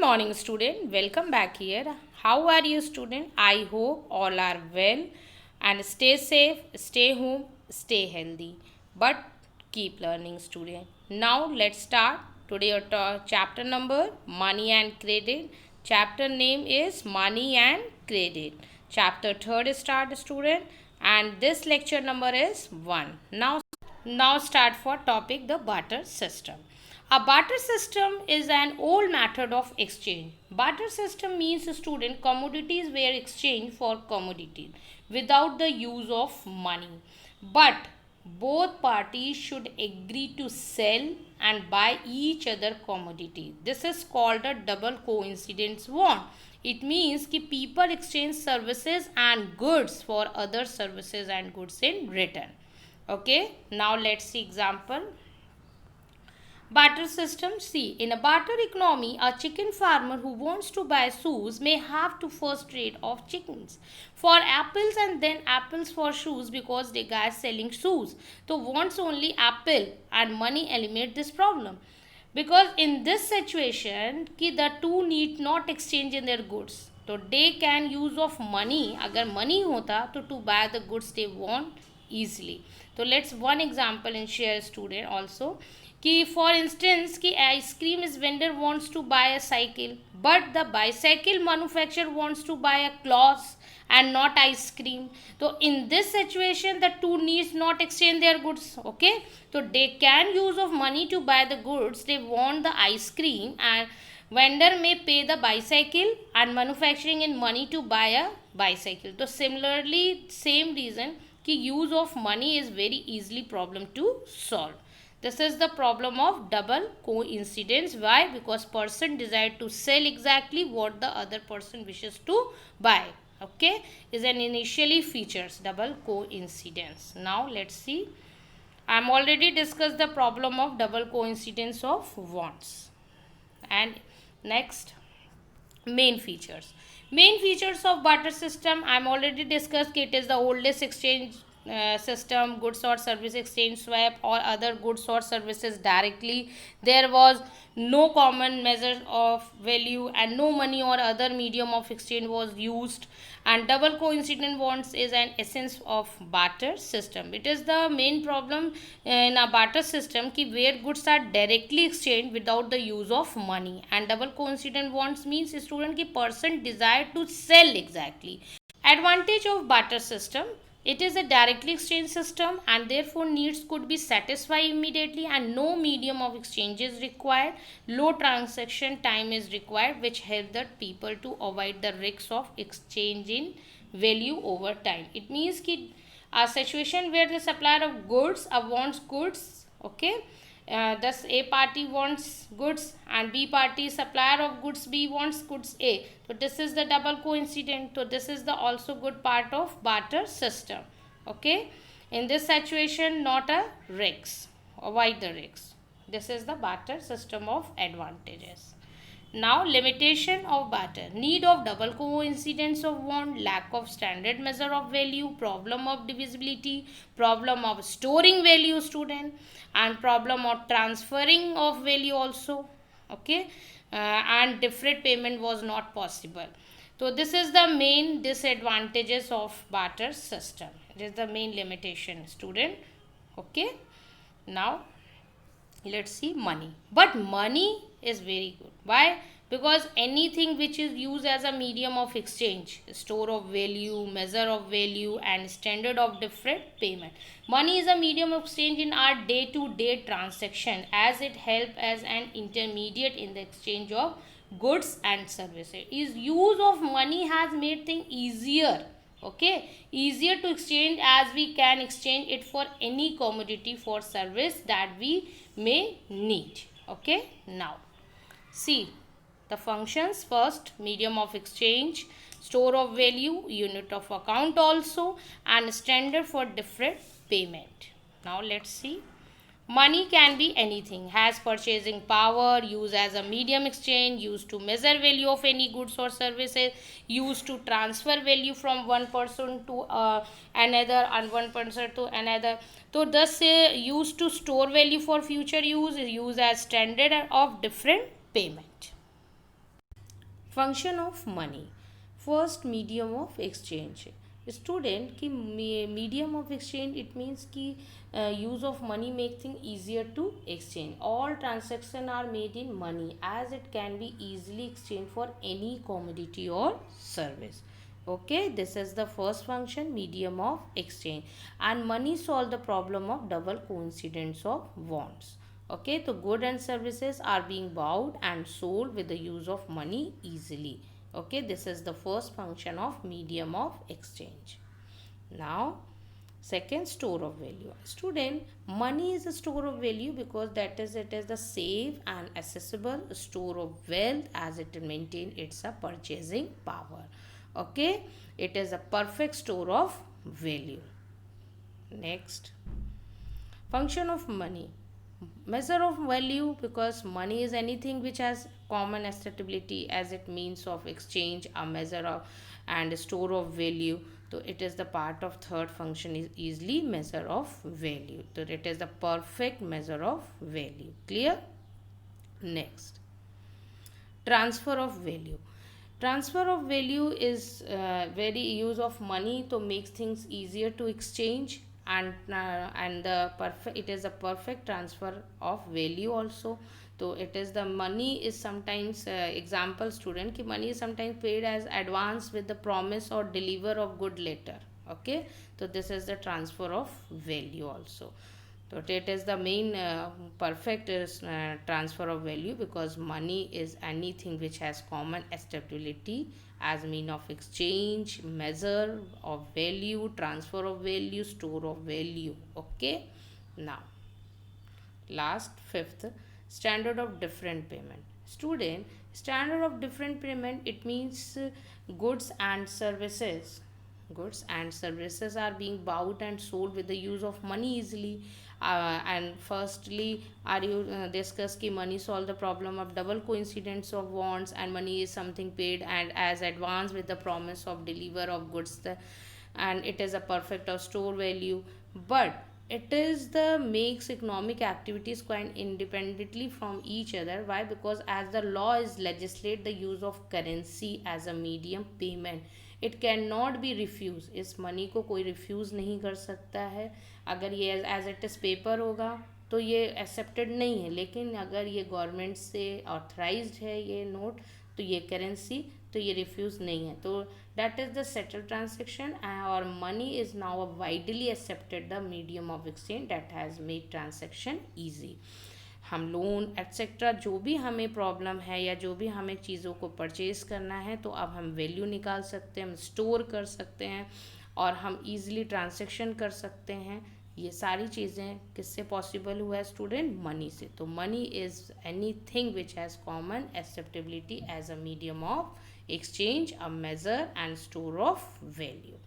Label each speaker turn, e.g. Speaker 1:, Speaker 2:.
Speaker 1: morning student, welcome back here. How are you student? I hope all are well and stay safe, stay home, stay healthy. But keep learning student. Now let's start. Today our chapter number money and credit. Chapter name is money and credit. Chapter 3rd start student and this lecture number is 1. Now start for topic the barter system. A barter system is an old method of exchange. Barter system means student commodities were exchanged for commodities without the use of money. But both parties should agree to sell and buy each other commodity. This is called a double coincidence bond. It means that people exchange services and goods for other services and goods in return. Okay, now let's see example. Barter system. See, in a barter economy, a chicken farmer who wants to buy shoes may have to first trade off chickens for apples and then apples for shoes because the guy is selling shoes. So wants only apple and money eliminate this problem. Because in this situation, the two need not exchange in their goods. So they can use of money. अगर money होता तो to buy the goods they want easily. So let's one example and share student also. कि for instance कि ice cream is vendor wants to buy a cycle but the bicycle manufacturer wants to buy a cloth and not ice cream. So in this situation the two needs not exchange their goods. Okay, so they can use of money to buy the goods they want the ice cream and vendor may pay the bicycle and manufacturing in money to buy a bicycle. So similarly same reason कि use of money is very easily problem to solve. This is the problem of double coincidence. Why? Because person desire to sell exactly what the other person wishes to buy. Okay, is an initially features double coincidence. Now let's see. I am already discussed the problem of double coincidence of wants. And next, main features. Main features of barter system I am already discussed. It is the oldest exchange system, goods or service exchange, swap or other goods or services directly. There was no common measure of value and no money or other medium of exchange was used. And double coincident bonds is an essence of barter system. It is the main problem in a barter system ki where goods are directly exchanged without the use of money. And double coincident bonds means student ki person desire to sell exactly. Advantage of barter system. It is a directly exchange system and therefore needs could be satisfied immediately and no medium of exchange is required. Low transaction time is required which help the people to avoid the risks of exchange in value over time. It means that a situation where the supplier of goods wants goods, okay, thus A party wants goods and B party supplier of goods B wants goods A. So this is the double coincidence. So this is the also good part of barter system. Okay, in this situation not a risk, avoid the risks. This is the barter system of advantages. Now limitation of barter. Need of double coincidence of want, lack of standard measure of value, problem of divisibility, problem of storing value student and problem of transferring of value also. Okay, and different payment was not possible. So this is the main disadvantages of barter system. It is the main limitation student. Okay, now let's see money. But money is very good. Why? Because anything which is used as a medium of exchange, store of value, measure of value and standard of different payment. Money is a medium of exchange in our day-to-day transaction as it helps as an intermediate in the exchange of goods and services. Is use of money has made things easier. Okay, easier to exchange as we can exchange it for any commodity for service that we may need. Okay, now see the functions. First, medium of exchange, store of value, unit of account also and standard for different payment. Now let's see. Money can be anything, has purchasing power, used as a medium exchange, used to measure value of any goods or services, used to transfer value from one person to another and one person to another. So thus used to store value for future use is used as standard of different payment. Function of money, first medium of exchange. Student की medium of exchange it means की use of money make thing easier to exchange. All transaction are made in money as it can be easily exchange for any commodity और service. Okay, this is the first function, medium of exchange, and money solve the problem of double coincidence of wants. Okay, so good and services are being bought and sold with the use of money easily. Okay, this is the first function of medium of exchange. Now second, store of value. Student, money is a store of value because that is it is the safe and accessible store of wealth as it maintain its a purchasing power. Okay, it is a perfect store of value. Next, function of money, measure of value, because money is anything which has common acceptability as it means of exchange, a measure of and store of value. So it is the part of third function is easily measure of value. So it is the perfect measure of value. Clear? Next, transfer of value. Transfer of value is very use of money to make things easier to exchange, and the perfect it is a perfect transfer of value also. So it is the money is sometimes example student ki money is sometimes paid as advance with the promise or deliver of good later. Okay, so this is the transfer of value also. So it is the main perfect transfer of value because money is anything which has common stability as mean of exchange, measure of value, transfer of value, store of value. Okay. Now last fifth, standard of different payment. Student, standard of different payment it means goods and services. Goods and services are being bought and sold with the use of money easily. And firstly are you discuss ki money solve the problem of double coincidence of wants, and money is something paid and as advance with the promise of deliver of goods and it is a perfect or store value. But it is the makes economic activities quite independently from each other. Why? Because as the law is legislate the use of currency as a medium payment, it cannot be refused. इस money को कोई refuse नहीं कर सकता है. अगर ये as it is paper होगा तो ये एक्सेप्टेड नहीं है, लेकिन अगर ये गवर्नमेंट से ऑथराइज्ड है ये नोट तो ये करेंसी तो ये रिफ्यूज़ नहीं है. तो that is the settle transaction और money is now a widely accepted the medium of exchange that has made transaction easy. हम लोन एक्सेट्रा जो भी हमें प्रॉब्लम है या जो भी हमें चीज़ों को परचेज़ करना है तो अब हम वैल्यू निकाल सकते हैं, हम स्टोर कर सकते हैं और हम इजीली ट्रांजैक्शन कर सकते हैं. ये सारी चीज़ें किससे पॉसिबल हुआ है स्टूडेंट? मनी से. तो money is anything which has common acceptability as a medium of exchange, a measure and store of value.